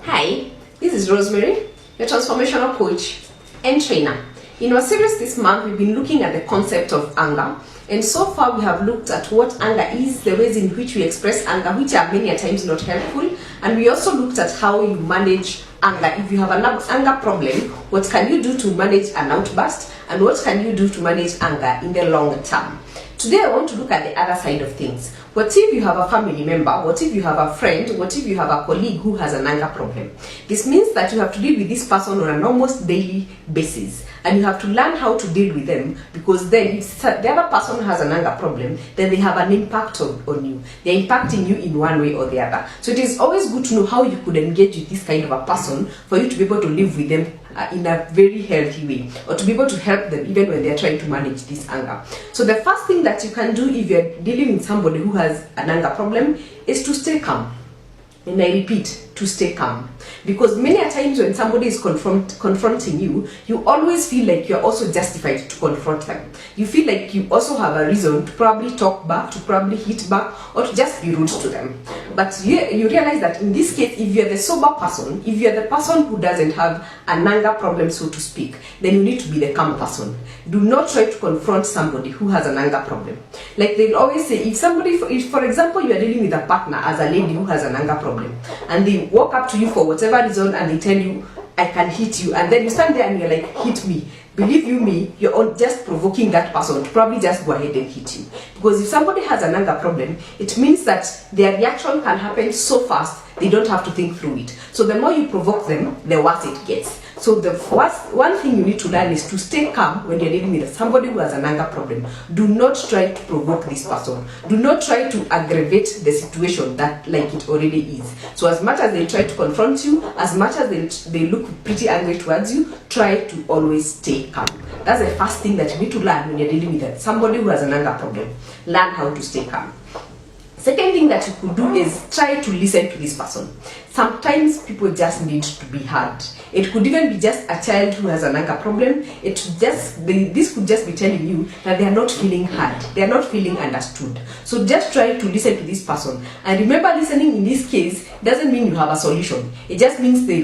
Hi, this is Rosemary, your transformational coach and trainer. In our series this month, we've been looking at the concept of anger. And so far, we have looked at what anger is, the ways in which we express anger, which are many a times not helpful. And we also looked at how you manage anger. If you have an anger problem, what can you do to manage an outburst? And what can you do to manage anger in the long term? Today, I want to look at the other side of things. What if you have a family member? What if you have a friend? What if you have a colleague who has an anger problem? This means that you have to deal with this person on an almost daily basis. And you have to learn how to deal with them, because then if the other person has an anger problem, then they have an impact on you. They're impacting you in one way or the other. So it is always good to know how you could engage with this kind of a person for you to be able to live with them in a very healthy way, or to be able to help them even when they're trying to manage this anger. So the first thing that you can do if you're dealing with somebody who has an anger problem is to stay calm. And I repeat, to stay calm. Because many a times when somebody is confronting you, you always feel like you're also justified to confront them. You feel like you also have a reason to probably talk back, to probably hit back, or to just be rude to them. But you realize that in this case, if you're the sober person, if you're the person who doesn't have an anger problem, so to speak, then you need to be the calm person. Do not try to confront somebody who has an anger problem. Like they'll always say, if for example, you are dealing with a partner as a lady who has an anger problem, and they walk up to you for whatever reason and they tell you, I can hit you, and then you stand there and you're like, hit me. Believe you me, you're just provoking that person to probably just go ahead and hit you. Because if somebody has an anger problem, it means that their reaction can happen so fast, they don't have to think through it. So the more you provoke them, the worse it gets. So the one thing you need to learn is to stay calm when you're dealing with somebody who has an anger problem. Do not try to provoke this person. Do not try to aggravate the situation that like it already is. So as much as they try to confront you, as much as they look pretty angry towards you, try to always stay calm. That's the first thing that you need to learn when you're dealing with somebody who has an anger problem. Learn how to stay calm. Second thing that you could do is try to listen to this person. Sometimes people just need to be heard. It could even be just a child who has an anger problem. This could just be telling you that they are not feeling heard. They are not feeling understood. So just try to listen to this person. And remember, listening in this case doesn't mean you have a solution. It just means they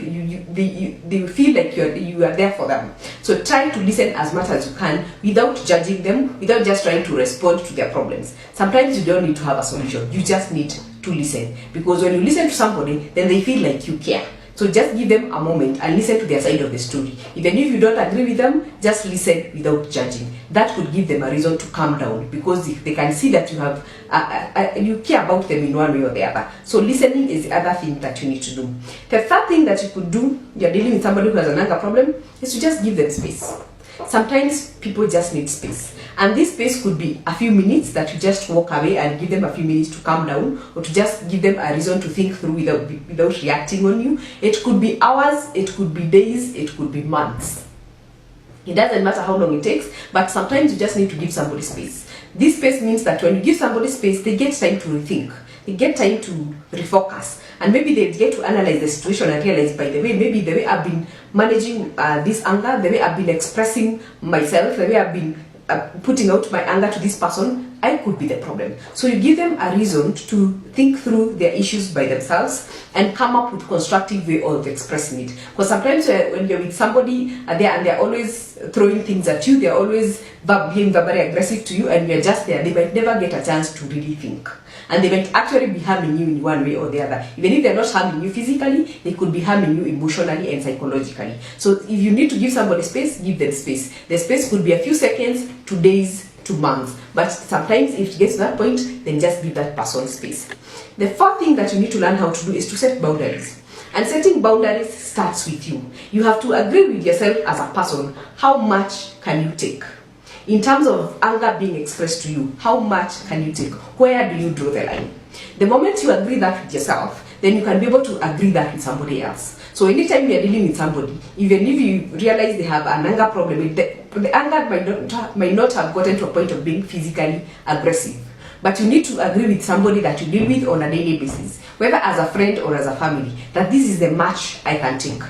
feel like you are there for them. So try to listen as much as you can without judging them, without just trying to respond to their problems. Sometimes you don't need to have a solution. You just need to listen, because when you listen to somebody, then they feel like you care. So just give them a moment and listen to their side of the story. Even if you don't agree with them, just listen without judging. That could give them a reason to calm down, because if they can see that you have you care about them in one way or the other. So listening is the other thing that you need to do. The third thing that you could do, you're dealing with somebody who has an anger problem, is to just give them space. Sometimes people just need space. And this space could be a few minutes that you just walk away and give them a few minutes to calm down, or to just give them a reason to think through without reacting on you. It could be hours, it could be days, it could be months. It doesn't matter how long it takes, but sometimes you just need to give somebody space. This space means that when you give somebody space, they get time to rethink. They get time to refocus. And maybe they get to analyze the situation and realize, by the way, maybe the way I've been managing this anger, the way I've been expressing myself, the way I've been putting out my anger to this person, I could be the problem. So you give them a reason to think through their issues by themselves and come up with a constructive way of expressing it. Because sometimes when you're with somebody and they're always throwing things at you, they're always being very aggressive to you, and you're just there, they might never get a chance to really think. And they might actually be harming you in one way or the other. Even if they're not harming you physically, they could be harming you emotionally and psychologically. So if you need to give somebody space, give them space. The space could be a few seconds, to days, to months. But sometimes if it gets to that point, then just give that person space. The fourth thing that you need to learn how to do is to set boundaries. And setting boundaries starts with you. You have to agree with yourself as a person. How much can you take? In terms of anger being expressed to you, how much can you take? Where do you draw the line? The moment you agree that with yourself, then you can be able to agree that with somebody else. So anytime you're dealing with somebody, even if you realize they have an anger problem, the anger might not have gotten to a point of being physically aggressive. But you need to agree with somebody that you deal with on a daily basis, whether as a friend or as a family, that this is the much I can take.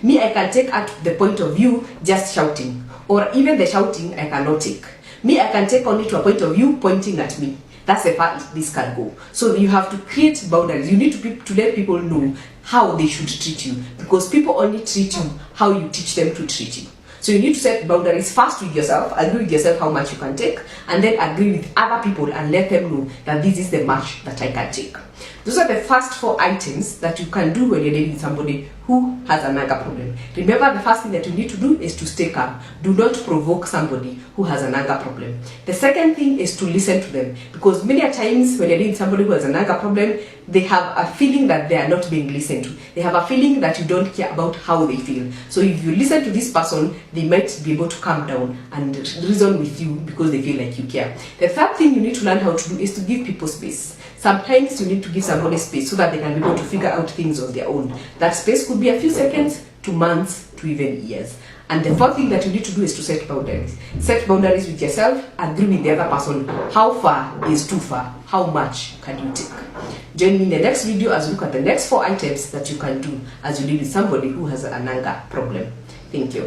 Me, I can take at the point of view just shouting. Or even the shouting, I cannot take. Me, I can take only to a point of view pointing at me. That's the far this can go. So you have to create boundaries. You need to let people know how they should treat you, because people only treat you how you teach them to treat you. So you need to set boundaries first with yourself, agree with yourself how much you can take, and then agree with other people and let them know that this is the much that I can take. Those are the first 4 items that you can do when you're dealing with somebody who has an anger problem. Remember, the first thing that you need to do is to stay calm. Do not provoke somebody who has an anger problem. The second thing is to listen to them, because many a times when you're dealing with somebody who has an anger problem, they have a feeling that they are not being listened to. They have a feeling that you don't care about how they feel. So if you listen to this person, they might be able to calm down and reason with you because they feel like you care. The third thing you need to learn how to do is to give people space. Sometimes you need to give somebody space so that they can be able to figure out things on their own. That space could be a few seconds to months to even years. And the fourth thing that you need to do is to set boundaries. Set boundaries with yourself, agree with the other person. How far is too far? How much can you take? Join me in the next video as we look at the next 4 items that you can do as you deal with somebody who has an anger problem. Thank you.